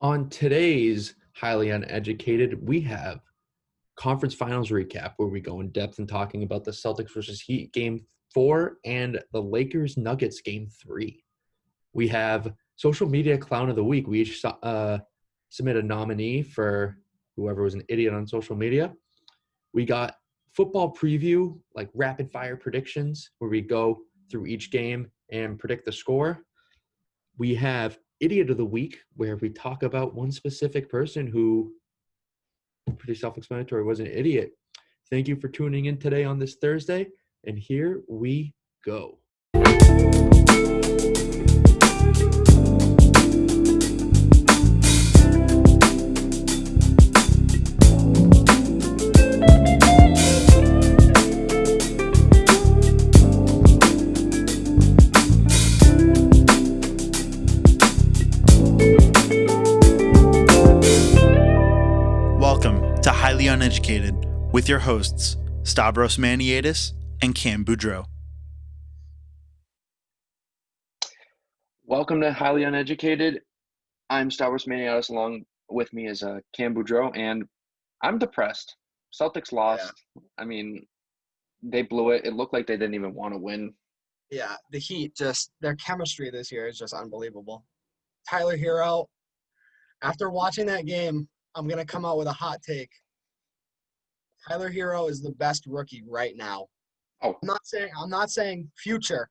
On today's Highly Uneducated, we have conference finals recap where we go in depth and talking about the Celtics versus Heat game 4 and the Lakers Nuggets game 3. We have social media clown of the week. We each submit a nominee for whoever was an idiot on social media. We got football preview, like rapid fire predictions, where we go through each game and predict the score. We have Idiot of the Week, where we talk about one specific person who, pretty self-explanatory, was an idiot. Thank you for tuning in today on this Thursday, and here we go. Welcome to Highly Uneducated with your hosts, Stavros Maniatis and Cam Boudreau. Welcome to Highly Uneducated. I'm Stavros Maniatis. Along with me is Cam Boudreau, and I'm depressed. Celtics lost. Yeah. I mean, they blew it. It looked like they didn't even want to win. Yeah, the Heat, their chemistry this year is just unbelievable. Tyler Hero, after watching that game, I'm going to come out with a hot take. Tyler Hero is the best rookie right now. Oh. I'm not saying future.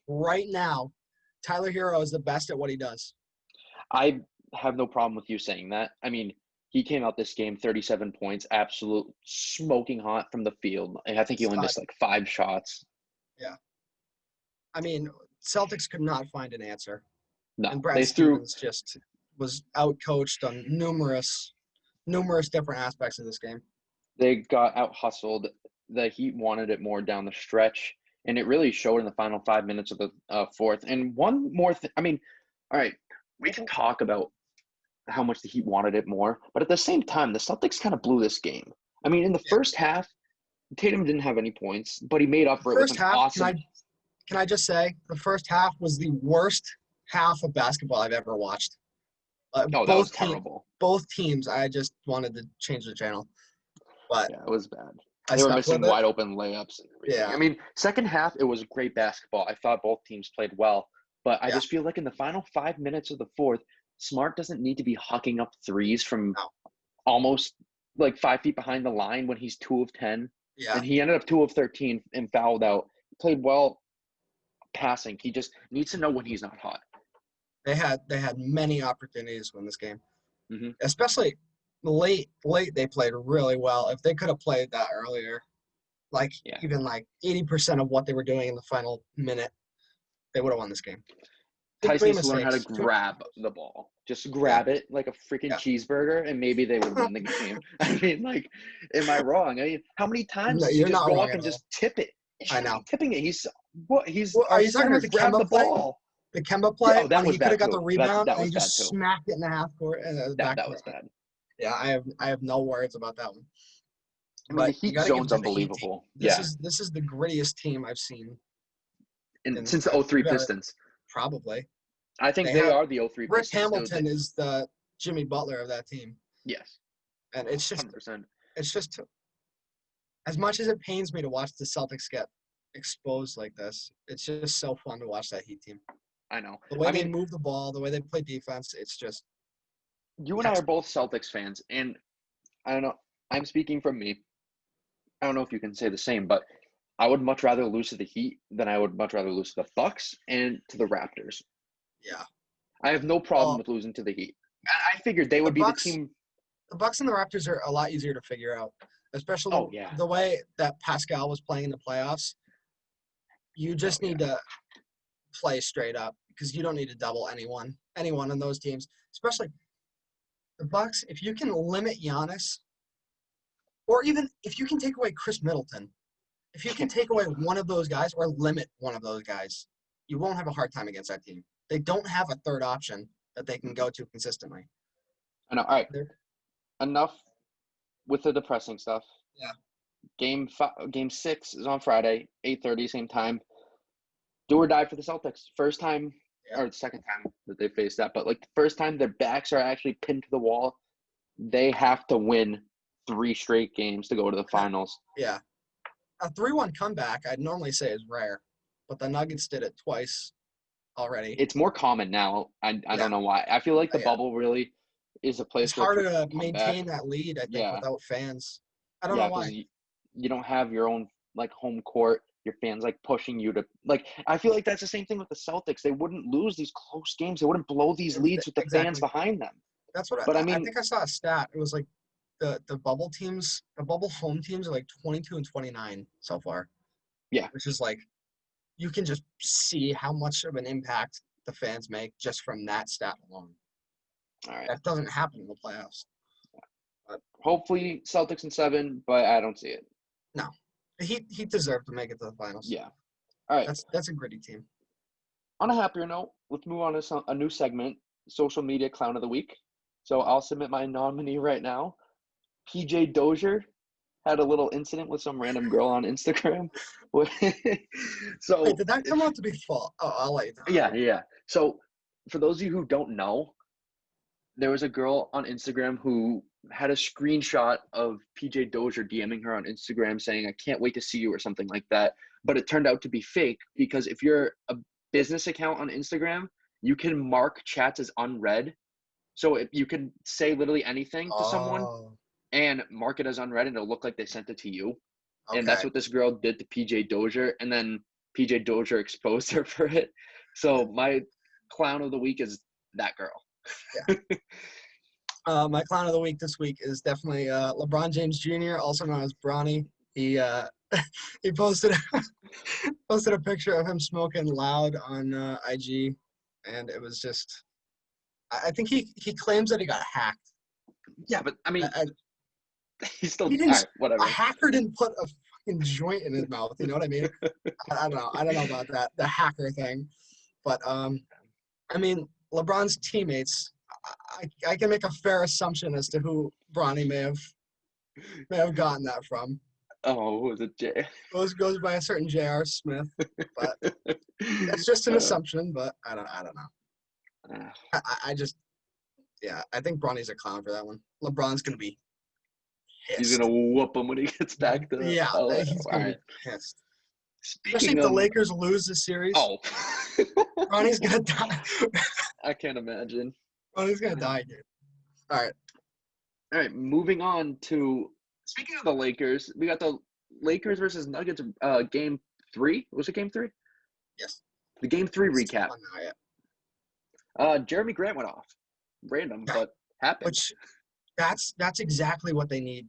Right now, Tyler Hero is the best at what he does. I have no problem with you saying that. I mean, he came out this game 37 points, absolute smoking hot from the field. I think he only missed like 5 shots. Yeah. I mean, Celtics could not find an answer. No, and Brad Stevens just was out-coached on numerous different aspects of this game. They got out-hustled. The Heat wanted it more down the stretch, and it really showed in the final 5 minutes of the fourth. And one more thing. I mean, all right, we can talk about how much the Heat wanted it more, but at the same time, the Celtics kind of blew this game. I mean, in the first half, Tatum didn't have any points, but he made up for it with an awesome – Can I just say, the first half was the worst half of basketball I've ever watched. That was terrible. Both teams, I just wanted to change the channel. But yeah, it was bad. They were missing wide open layups and everything. Yeah. I mean, second half, it was great basketball. I thought both teams played well. But I just feel like in the final 5 minutes of the fourth, Smart doesn't need to be hucking up threes from almost like 5 feet behind the line when he's 2 of 10. Yeah. And he ended up 2 of 13 and fouled out. Played well passing. He just needs to know when he's not hot. They had many opportunities to win this game. Mm-hmm. Especially late they played really well. If they could have played that earlier, even 80% of what they were doing in the final minute, they would have won this game. Tyson needs to learn how to grab the ball. Just grab it like a freaking cheeseburger, and maybe they would win the game. I mean, am I wrong? I mean, how many times does he just go up and just tip it? I know. Tipping it. Are you talking about the Kemba play? The Kemba play? Oh, that was he could have got the too. rebound that and was he just smacked it in the half court. That was bad. Yeah, I have no words about that one. I mean, the Heat zone's unbelievable. This is the grittiest team I've seen. Since the 03 Pistons. Probably. I think they are the 03 Rick Pistons. Hamilton is the Jimmy Butler of that team. Yes. And it's just 100%. It's just as much as it pains me to watch the Celtics get exposed like this, it's just so fun to watch that Heat team. I know. The way they move the ball, the way they play defense, it's just – You and I are both Celtics fans, and I don't know. I'm speaking from me. I don't know if you can say the same, but I would much rather lose to the Heat than I would much rather lose to the Bucks and to the Raptors. Yeah. I have no problem with losing to the Heat. I figured they would be the team. The Bucks and the Raptors are a lot easier to figure out, especially the way that Pascal was playing in the playoffs. You just need to play straight up because you don't need to double anyone on those teams, especially the Bucks. If you can limit Giannis, or even if you can take away Chris Middleton, if you can take away one of those guys or limit one of those guys, you won't have a hard time against that team. They don't have a third option that they can go to consistently. I know. All right. Enough with the depressing stuff. Yeah. Game 6 is on Friday, 8:30, same time. Do or die for the Celtics. First time or the second time that they faced that, but like the first time their backs are actually pinned to the wall, they have to win 3 straight games to go to the finals. Yeah. A 3-1 comeback, I'd normally say is rare, but the Nuggets did it twice already. It's more common now. I don't know why. I feel like the bubble really is a place it's where harder to maintain that lead, I think, without fans. I don't know why. You don't have your own like home court. Your fans like pushing you to like. I feel like that's the same thing with the Celtics. They wouldn't lose these close games. They wouldn't blow these leads with the fans behind them. That's what I think I saw a stat. It was like the bubble teams, the bubble home teams are like 22 and 29 so far. Yeah. Which is like, you can just see how much of an impact the fans make just from that stat alone. All right. That doesn't happen in the playoffs. But hopefully Celtics in 7, but I don't see it. No. He deserved to make it to the finals. Yeah. All right. That's a gritty team. On a happier note, let's move on to a new segment, Social Media Clown of the Week. So I'll submit my nominee right now. PJ Dozier had a little incident with some random girl on Instagram. So wait, did that come out to be false? Oh, I'll let you know. Yeah. So for those of you who don't know, there was a girl on Instagram who had a screenshot of PJ Dozier DMing her on Instagram saying, "I can't wait to see you," or something like that. But it turned out to be fake, because if you're a business account on Instagram, you can mark chats as unread. So you can say literally anything to someone and mark it as unread, and it'll look like they sent it to you. Okay. And that's what this girl did to PJ Dozier, and then PJ Dozier exposed her for it. So my clown of the week is that girl. Yeah. My clown of the week this week is definitely LeBron James Jr., also known as Bronny. He posted a picture of him smoking loud on IG, and it was just, I think he claims that he got hacked. Yeah, but I mean, he's still whatever. A hacker didn't put a fucking joint in his mouth. You know what I mean? I don't know. I don't know about that, the hacker thing, but I mean, LeBron's teammates, I can make a fair assumption as to who Bronny may have gotten that from. Oh, was it Jay? Goes by a certain J.R. Smith, but it's just an assumption. But I don't know. I think Bronny's a clown for that one. LeBron's gonna be pissed. He's gonna whoop him when he gets back to LA. He's gonna be pissed. Especially if the Lakers lose this series. Oh, Bronny's gonna die. I can't imagine. Bronny's gonna die, dude. All right. Moving on to, speaking of the Lakers, we got the Lakers versus Nuggets game 3. Was it game 3? Yes. The game 3 recap. Jeremy Grant went off. Random, but happened. Which that's exactly what they need.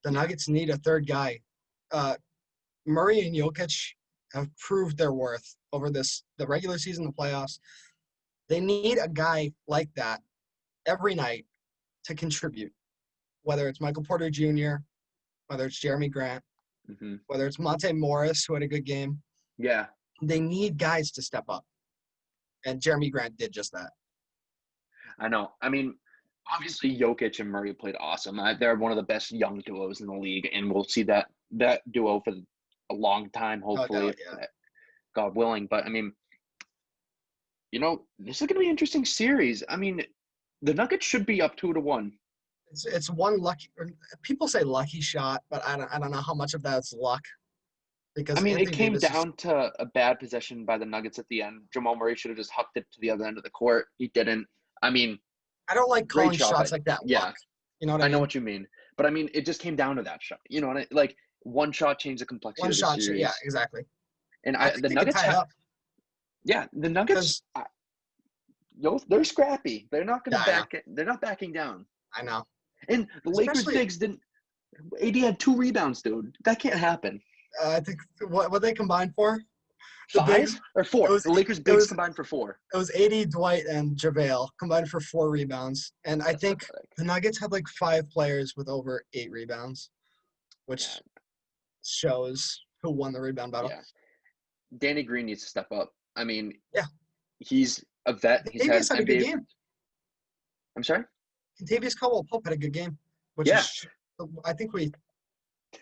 The Nuggets need a third guy. Murray and Jokic have proved their worth over the regular season, the playoffs. They need a guy like that every night to contribute, whether it's Michael Porter Jr., whether it's Jeremy Grant, whether it's Monte Morris, who had a good game. Yeah. They need guys to step up. And Jeremy Grant did just that. I know. I mean, obviously Jokic and Murray played awesome. They're one of the best young duos in the league, and we'll see that duo for a long time, hopefully, God willing. But, I mean, this is going to be an interesting series. I mean, the Nuggets should be up 2-1. It's one lucky – people say lucky shot, but I don't know how much of that's luck. Because it came down to a bad possession by the Nuggets at the end. Jamal Murray should have just hucked it to the other end of the court. He didn't. I mean, I don't like calling shots like that. Yeah. Luck. You know what I mean? I know what you mean. But, I mean, it just came down to that shot. You know what like, one shot changed the complexity of the series. Yeah, exactly. And the Nuggets the Nuggets they're scrappy. They're not going to they're not backing down. I know. And the Lakers bigs didn't – AD had 2 rebounds, dude. That can't happen. I think what they combined for? 5 or 4? The Lakers bigs combined for 4. It was AD, Dwight, and JaVale combined for 4 rebounds. And I think the Nuggets had like 5 players with over 8 rebounds, which shows who won the rebound battle. Yeah. Danny Green needs to step up. I mean, he's a vet. He's had a good game. I'm sorry? Contavious Caldwell-Pope had a good game, which is, I think we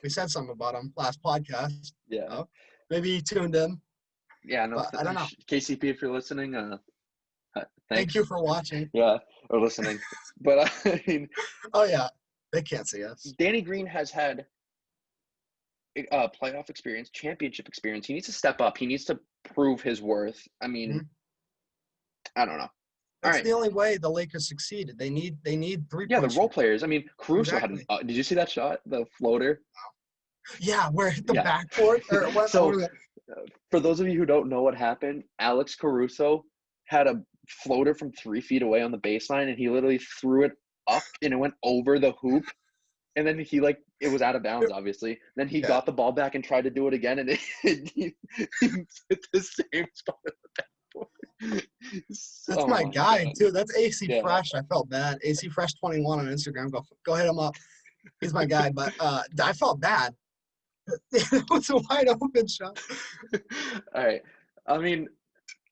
said something about him last podcast. Yeah. Maybe he tuned in. Yeah, no, I don't know. KCP, if you're listening, Thanks. you for watching. Yeah, or listening. But I mean, oh yeah, they can't see us. Danny Green has had playoff experience, championship experience. He needs to step up. He needs to prove his worth. I mean, I don't know. That's the only way the Lakers succeed. They need 3 Yeah, the points. role players. I mean, Caruso had did you see that shot? The floater? Yeah, where it hit the backboard or what? So, for those of you who don't know what happened, Alex Caruso had a floater from 3 feet away on the baseline, and he literally threw it up, and it went over the hoop. And then it was out of bounds, obviously. Then he got the ball back and tried to do it again, and he hit the same spot at the backboard. That's my guy, too. That's AC Fresh. I felt bad. AC Fresh 21 on Instagram. Go hit him up. He's my guy. But I felt bad. It was a wide open shot. All right. I mean,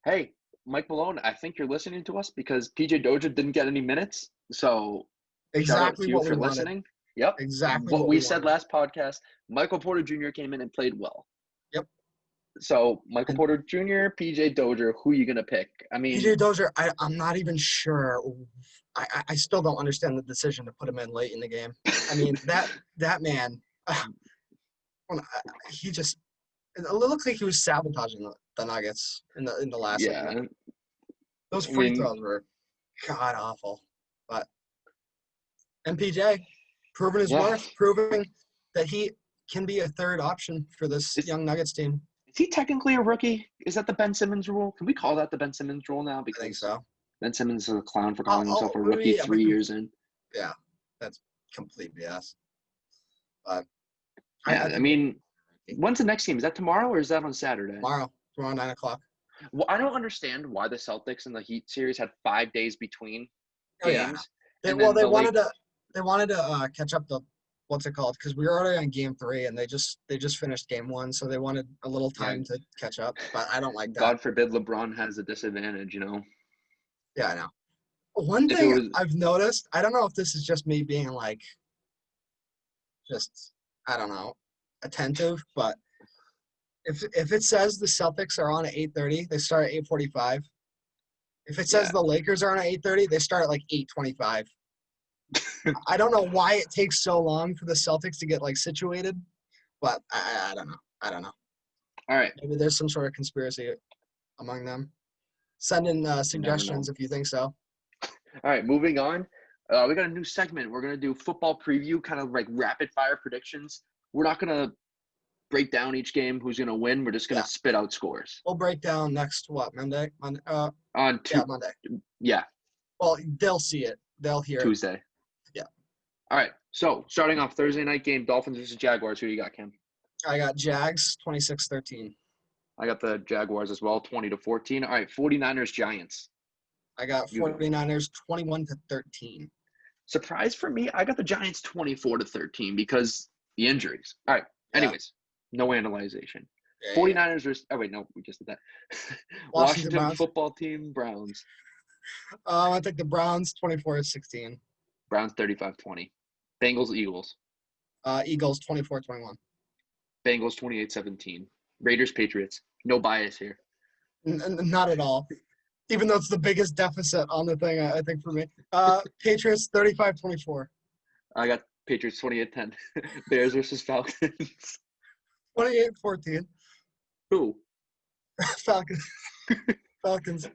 hey, Mike Malone, I think you're listening to us because PJ Dozier didn't get any minutes. So exactly shout out to you what for we listening. Wanted. Yep. Exactly what we said last podcast. Michael Porter Jr. came in and played well. Yep. So Michael Porter Jr., PJ Dozier, who are you gonna pick? I mean, PJ Dozier, I'm not even sure. I still don't understand the decision to put him in late in the game. I mean that man, he just it looked like he was sabotaging the Nuggets in the last. Yeah. Those free throws were god awful, but MPJ proving his worth, proving that he can be a third option for this young Nuggets team. Is he technically a rookie? Is that the Ben Simmons rule? Can we call that the Ben Simmons rule now? Because I think so. Ben Simmons is a clown for calling himself a rookie 3 years in. Yeah, that's complete BS. But I mean, when's the next game? Is that tomorrow or is that on Saturday? Tomorrow 9:00. Well, I don't understand why the Celtics and the Heat series had 5 days between games. They wanted to catch up the what's it called? Because we were already on game 3 and they just finished game 1, so they wanted a little time to catch up. But I don't like that. God forbid LeBron has a disadvantage, Yeah, I know. One thing I've noticed, I don't know if this is just me being I don't know, attentive, but if it says the Celtics are on at 8:30, they start at 8:45. If it says the Lakers are on at 8:30, they start at 8:25. I don't know why it takes so long for the Celtics to get situated, but I don't know. All right. Maybe there's some sort of conspiracy among them. Send in suggestions if you think so. All right, moving on. We got a new segment. We're going to do football preview, kind of like rapid fire predictions. We're not going to break down each game, who's going to win. We're just going to spit out scores. We'll break down next, Monday? Monday. Monday. Yeah. Well, they'll see it. They'll hear it. Tuesday. Yeah. All right, so starting off Thursday night game, Dolphins versus Jaguars. Who you got, Kim? I got Jags, 26-13. I got the Jaguars as well, 20-14. All right, 49ers, Giants. I got 49ers, 21-13. Surprise for me, I got the Giants 24-13 because the injuries. All right, anyways, no analyzation. 49ers versus – oh, wait, no, we just did that. Washington football team, Browns. I think the Browns, 24-16. Browns, 35-20. Bengals, Eagles. Eagles, 24-21. Bengals, 28-17. Raiders, Patriots. No bias here. Not at all. Even though it's the biggest deficit on the thing, I think, for me. Patriots, 35-24. I got Patriots, 28-10. Bears versus Falcons. 28-14. Who? Falcons. Falcons.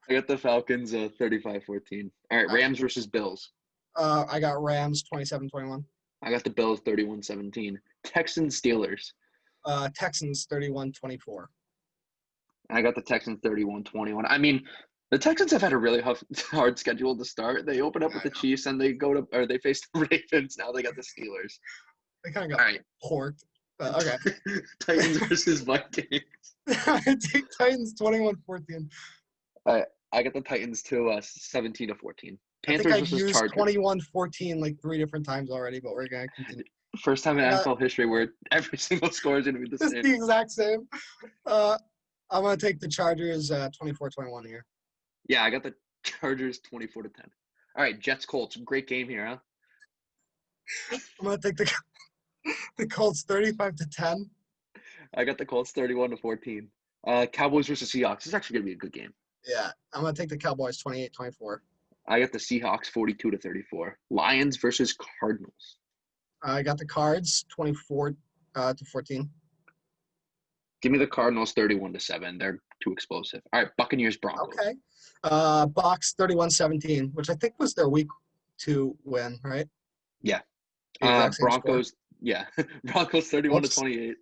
I got the Falcons, 35-14. All right, Rams versus Bills. I got Rams, 27-21. I got the Bills, 31-17. Texans, Steelers. Texans, 31-24. I got the Texans, 31-21. I mean, the Texans have had a really hard schedule to start. They open up with the Chiefs, and they face the Ravens. Now they got the Steelers. They kind of got porked. Okay. Titans versus Vikings. I take Titans, 21-14. I got the Titans to 17-14. Panthers I think versus I've used Chargers. 21-14 3 different times already, but we're going to continue. First time in NFL history where every single score is going to be the same. It's the exact same. I'm going to take the Chargers 24-21 here. Yeah, I got the Chargers 24-10. All right, Jets Colts. Great game here, huh? I'm going to take the Colts 35-10. I got the Colts 31-14. Cowboys versus Seahawks. This is actually going to be a good game. Yeah, I'm going to take the Cowboys 28-24. I got the Seahawks 42-34. Lions versus Cardinals. I got the Cards 24 to 14. Give me the Cardinals 31-7. They're too explosive. All right, Buccaneers Broncos. Okay. Bucks 31-17, which I think was their week 2 win, right? Yeah. The exact same Broncos. Score. Yeah. Broncos 31-28.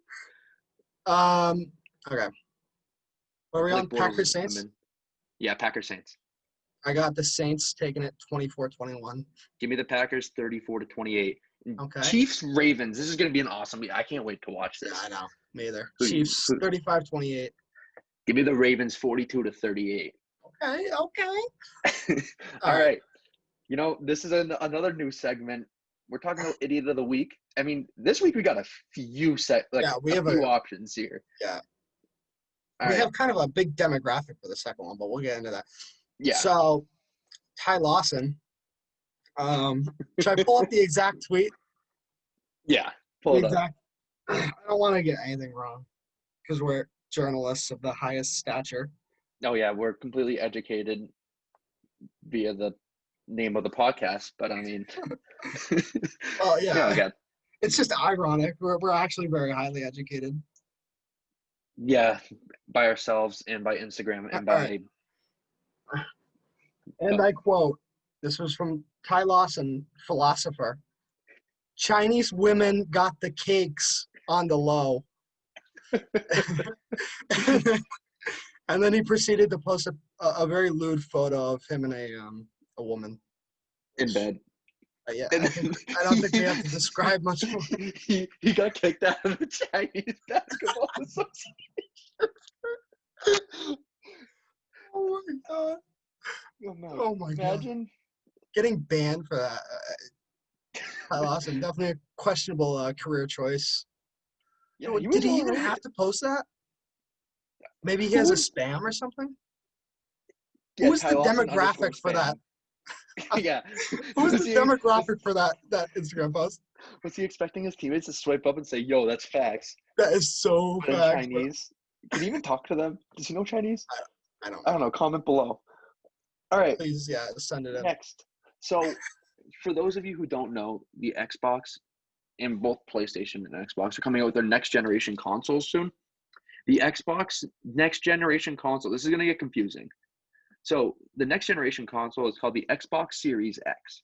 Okay. What are we on? Packers Saints? Yeah, Packers Saints. I got the Saints taking it 24-21. Give me the Packers 34-28. Okay. Chiefs Ravens. This is going to be an awesome. I can't wait to watch this. Yeah, I know. Me either. Chiefs 35-28. Give me the Ravens 42-38. Okay. All right. You know, this is another new segment. We're talking about Idiot of the Week. I mean, this week we got a few options here. Yeah. All we have kind of a big demographic for the second one, but we'll get into that. Yeah. So, Ty Lawson. Should I pull up the exact tweet? Yeah, pull it up. I don't want to get anything wrong because we're journalists of the highest stature. Oh, yeah, we're completely educated via the name of the podcast, but I mean. Well, yeah. Okay. It's just ironic. We're actually very highly educated. Yeah, by ourselves and by Instagram and by. Right. And I quote, this was from Ty Lawson, philosopher. Chinese women got the cakes on the low. And then he proceeded to post a very lewd photo of him and a woman. In bed. Yeah, I don't think we have to describe much more. He got kicked out of the Chinese Basketball Association. Oh my god. Oh my god. Imagine getting banned for that. Ty Lawson, definitely a questionable career choice. Yeah, did he even have to post that? Maybe he has a spam or something? Yeah, who's the demographic for that? Yeah. Who's the demographic for that Instagram post? Was he expecting his teammates to swipe up and say, yo, that's facts? That is so facts. Chinese. Can he even talk to them? Does he know Chinese? I don't know. Comment below. All right. Please, yeah, send it in. Next. So, for those of you who don't know, the Xbox and both PlayStation and Xbox are coming out with their next generation consoles soon. The Xbox next generation console, this is going to get confusing. So, the next generation console is called the Xbox Series X.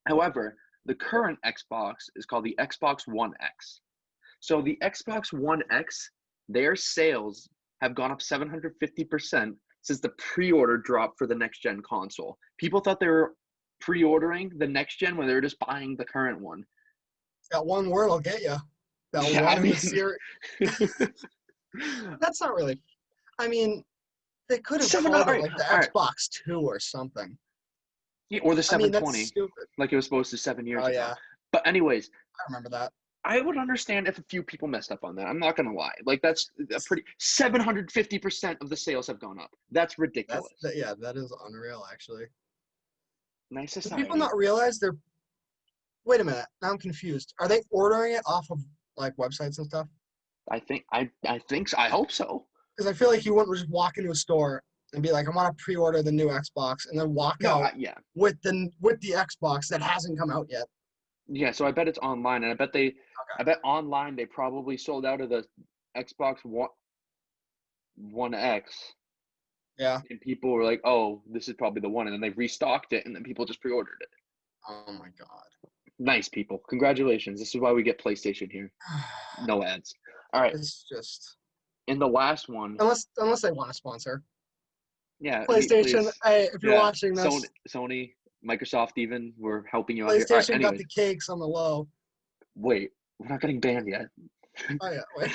However, the current Xbox is called the Xbox One X. So, the Xbox One X, their sales have gone up 750% since the pre-order dropped for the next gen console. People thought they were pre-ordering the next gen when they were just buying the current one. That one word will get you. The series. That's not really. I mean, they could have called it like the Xbox 2 or something. Yeah, or the 720. I mean, that's stupid. Like it was supposed to 7 years ago. Yeah. But anyways. I remember that. I would understand if a few people messed up on that. I'm not going to lie. Like, that's a pretty – 750% of the sales have gone up. That's ridiculous. That is unreal, actually. Nice society. Do people not realize they're – wait a minute. Now I'm confused. Are they ordering it off of, like, websites and stuff? I think so. I hope so. Because I feel like you wouldn't just walk into a store and be like, I want to pre-order the new Xbox, and then walk out with the Xbox that hasn't come out yet. Yeah, so I bet it's online, and I bet online they probably sold out of the Xbox One X. Yeah. And people were like, "Oh, this is probably the one," and then they restocked it, and then people just pre-ordered it. Oh my god. Nice people, congratulations! This is why we get PlayStation here. No ads. All right. It's just. In the last one. Unless they want to sponsor. Yeah. PlayStation. Hey, if you're watching this. Sony. Microsoft even, we're helping you out here. PlayStation right, got the cakes on the low. Wait, we're not getting banned yet. Oh yeah, wait.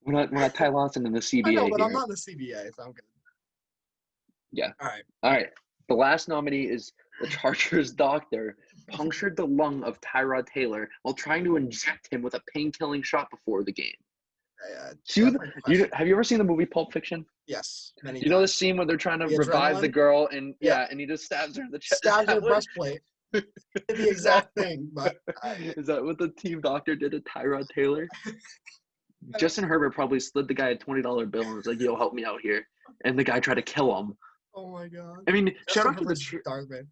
we're not Ty Lawson in the CBA. I know, but here. I'm not in the CBA, so I'm good. Yeah. All right. The last nominee is the Chargers doctor punctured the lung of Tyrod Taylor while trying to inject him with a pain-killing shot before the game. Have you ever seen the movie Pulp Fiction? Yes. You know the scene where they're trying to revive the girl and and he just stabs her in the chest. Stabs her breastplate. The exact thing, but is that what the team doctor did to Tyrod Taylor? Justin Herbert probably slid the guy a $20 bill and was like, "Yo, help me out here." and the guy tried to kill him. Oh my god. I mean, shout Justin out to Herbert's Darth Vader.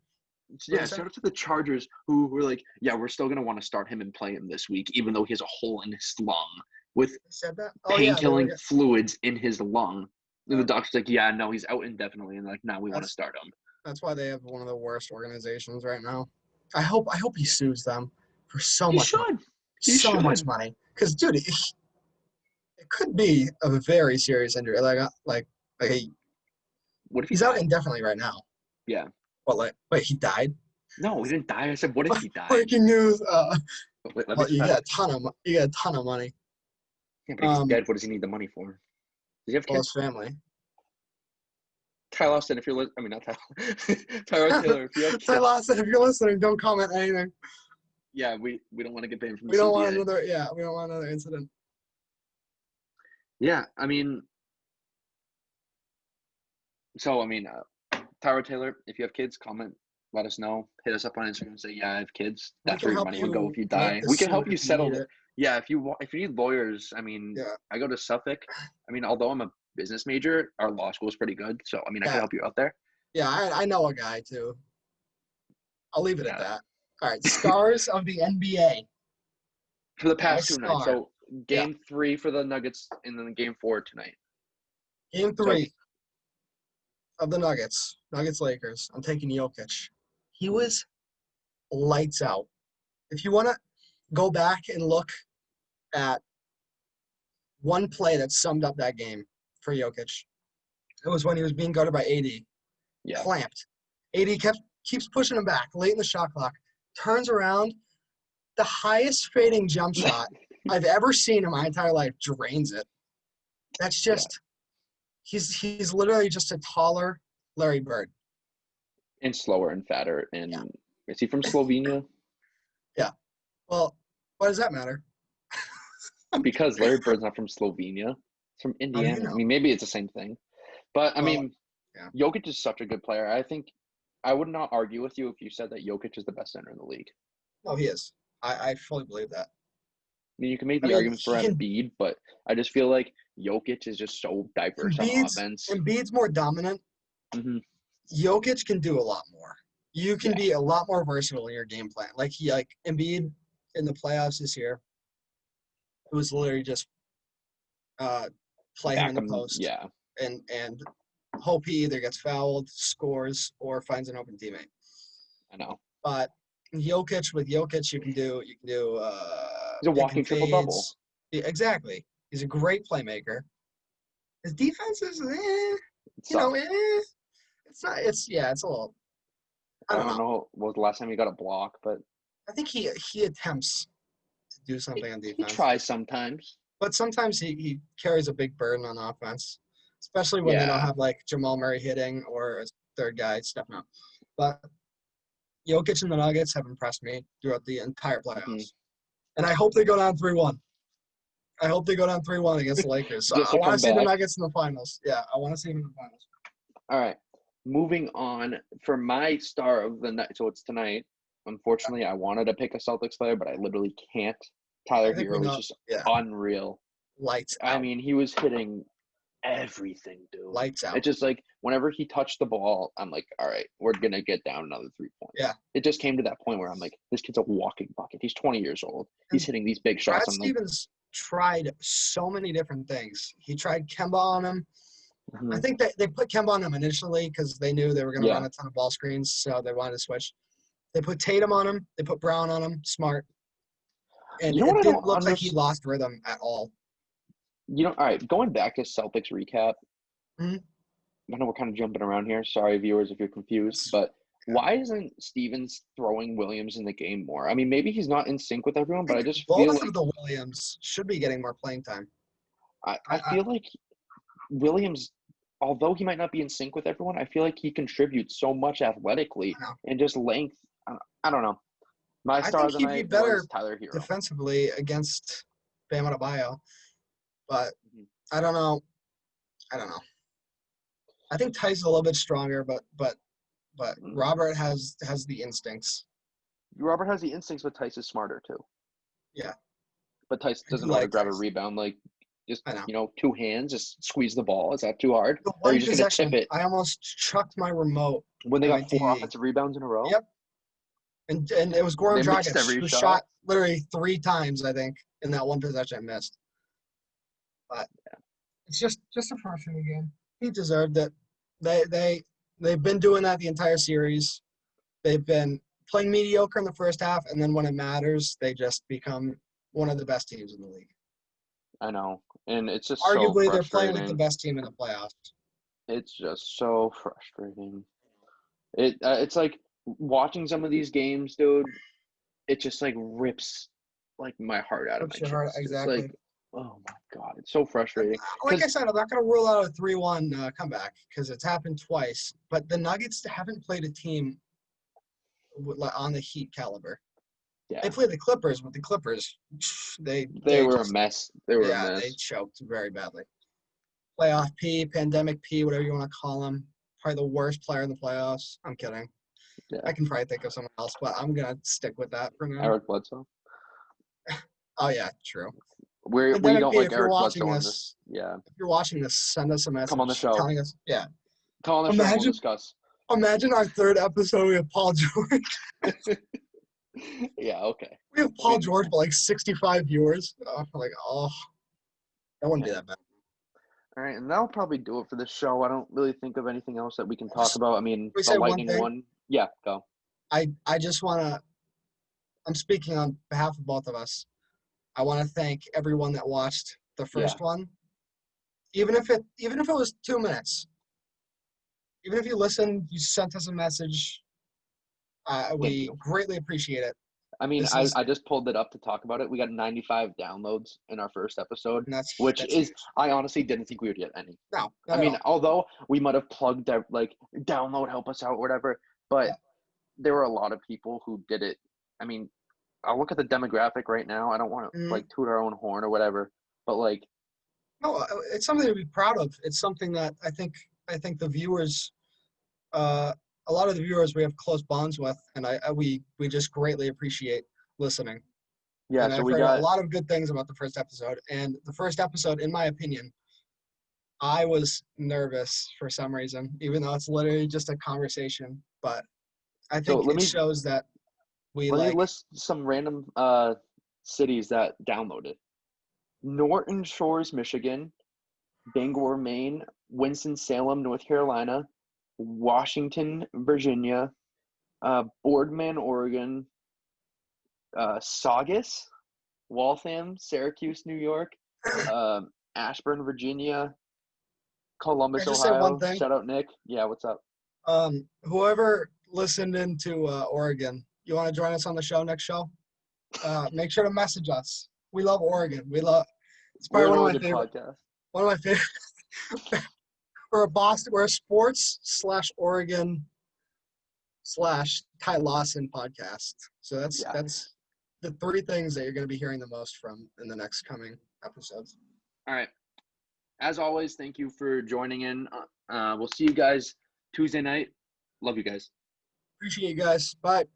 shout out to the Chargers who were like, yeah, we're still gonna want to start him and play him this week, even though he has a hole in his lung with Said that? pain-killing fluids in his lung. And the Oh. doctor's like, yeah, no, he's out indefinitely, and they're like, no, we want to start him. That's why they have one of the worst organizations right now. I hope he sues them for so much money. So much money. Because, dude, it could be a very serious injury. What if he's out indefinitely right now? Yeah. But wait, he died? No, he didn't die. I said, what if he died? Breaking news. Wait, you get a ton of money. Yeah, but he's dead. What does he need the money for? Does he have kids? His family. Tyler Austin, if you're listening, I mean, not Tyler. Tyler Taylor, if you have kids. Tyler Austin, if you're listening, don't comment anything. Yeah, we don't want to get banned from the We don't CBA. want another incident. Yeah, I mean, Tyler Taylor, if you have kids, comment, let us know. Hit us up on Instagram and say, yeah, I have kids. That's where your money would go if you die. We can help you settle it. Yeah, if you need lawyers, I mean, I go to Suffolk. I mean, although I'm a business major, our law school is pretty good. So, I mean, I can help you out there. Yeah, I know a guy, too. I'll leave it at that. All right, stars of the NBA. For the past 2 nights. So, game 3 for the Nuggets, and then game 4 tonight. Game 3 of the Nuggets, Lakers. I'm taking Jokic. He was lights out. If you want to go back and look at one play that summed up that game for Jokic, it was when he was being guarded by AD. Yeah. Clamped. AD keeps pushing him back late in the shot clock. Turns around. The highest fading jump shot I've ever seen in my entire life, drains it. That's just he's literally just a taller Larry Bird. And slower and fatter. And is he from Slovenia? Yeah. Well, why does that matter? Because Larry Bird's not from Slovenia. It's from Indiana. You know? I mean, maybe it's the same thing. But, I mean, Jokic is such a good player. I think I would not argue with you if you said that Jokic is the best center in the league. No, he is. I fully believe that. I mean, you can make the argument for Embiid, but I just feel like Jokic is just so diverse on offense. Embiid's more dominant. Mm-hmm. Jokic can do a lot more. You can be a lot more versatile in your game plan. Like Embiid in the playoffs this year, it was literally just play him in the post. Yeah. And hope he either gets fouled, scores, or finds an open teammate. I know. But Jokic, you can do he's a walking triple-double. Exactly. He's a great playmaker. His defense is it's a little I don't know what was the last time he got a block, but I think he attempts to do something on defense. He tries sometimes. But sometimes he carries a big burden on offense. Especially when they don't have like Jamal Murray hitting or a third guy stepping up. But Jokic and the Nuggets have impressed me throughout the entire playoffs. Mm-hmm. And I hope they go down 3-1. I hope they go down 3-1 against the Lakers. So I want to see the Nuggets in the finals. Yeah, I want to see them in the finals. All right. Moving on for my star of the night. So it's tonight. Unfortunately, I wanted to pick a Celtics player, but I literally can't. Tyler Hero was just unreal. Lights out. I mean, he was hitting everything, dude. Lights out. It's just like whenever he touched the ball, I'm like, all right, we're going to get down another 3 points. Yeah. It just came to that point where I'm like, this kid's a walking bucket. He's 20 years old. He's hitting these big shots. Brad Stevens tried so many different things. He tried Kemba on him. Mm-hmm. I think they put Kemba on him initially because they knew they were going to run a ton of ball screens, so they wanted to switch. They put Tatum on him. They put Brown on him. Smart. And it didn't look like he lost rhythm at all. All right, going back to Celtics recap, mm-hmm. I know we're kind of jumping around here. Sorry, viewers, if you're confused, but why isn't Stevens throwing Williams in the game more? I mean, maybe he's not in sync with everyone, but I just feel like the Williams should be getting more playing time. I feel like Williams, although he might not be in sync with everyone, I feel like he contributes so much athletically and just length. I don't know. My star of the night was Tyler Hero. Defensively against Bam Adebayo, but I don't know. I think Ty's a little bit stronger, but Robert has the instincts. Robert has the instincts, but Tice is smarter too. Yeah. But Tice doesn't know how to grab a rebound like Just, I know. you know, 2 hands, just squeeze the ball. Is that too hard? The Or are one you just going to possession, tip it? I almost chucked my remote When they and my got 4 TV. offensive rebounds in a row? Yep. And it was Goran They missed Dragic every who shot. shot literally 3 times, I think, in that one possession I missed. But it's just a frustrating game. He deserved it. They've been doing that the entire series. They've been playing mediocre in the first half, and then when it matters, they just become one of the best teams in the league. I know. And it's just Arguably, so they're playing with the frustrating. best team in the playoffs. It's just so frustrating. It's like watching some of these games, dude. It just like rips like my heart out of my Rips your heart, chest. exactly. It's like, oh my god, it's so frustrating. Like I said, I'm not going to rule out a 3-1 comeback because it's happened twice. But the Nuggets haven't played a team on the Heat caliber. Yeah, They played the Clippers, but the Clippers, they were just, a mess. They were a yeah, mess. they choked very badly. Playoff P, pandemic P, whatever you want to call him. Probably the worst player in the playoffs. I'm kidding. Yeah. I can probably think of someone else, but I'm going to stick with that for now. Eric Bledsoe. Oh, yeah, true. We don't like Eric Bledsoe on this. Yeah. If you're watching this, send us a message. Come on the show. Telling us, yeah. Come on the show and we'll discuss. Imagine our 3rd episode, we have Paul George. Yeah, okay. We have Paul George, but like 65 viewers. That wouldn't be that bad. All right, and that'll probably do it for this show. I don't really think of anything else that we can talk about. I mean, the Lightning one. Yeah, go. I just want to – I'm speaking on behalf of both of us. I want to thank everyone that watched the first one. Even if it was 2 minutes. Even if you listened, you sent us a message. We greatly appreciate it. I mean, I just pulled it up to talk about it. We got 95 downloads in our first episode, which is I honestly didn't think we would get any. No, I mean, although we might have plugged that, like, download, help us out, whatever, but there were a lot of people who did it. I mean, I'll look at the demographic right now. I don't want to like toot our own horn or whatever, but like, no, it's something to be proud of. It's something that I think the viewers, a lot of the viewers we have close bonds with, and we just greatly appreciate listening. Yeah, and so I've we heard got a lot of good things about the first episode. And the first episode, in my opinion, I was nervous for some reason, even though it's literally just a conversation. But I think it shows that we Let me list some random cities that downloaded: Norton Shores, Michigan; Bangor, Maine; Winston-Salem, North Carolina; Washington, Virginia; Boardman, Oregon; Saugus, Waltham, Syracuse, New York; Ashburn, Virginia; Columbus, Ohio. Shout out Nick. Yeah, what's up? Whoever listened into Oregon, you want to join us on the show next show? Make sure to message us. We love Oregon. It's probably one of my favorite podcasts. One of my favorite. We're a sports/Oregon/Ty Lawson podcast. So that's the 3 things that you're going to be hearing the most from in the next coming episodes. All right. As always, thank you for joining in. We'll see you guys Tuesday night. Love you guys. Appreciate you guys. Bye.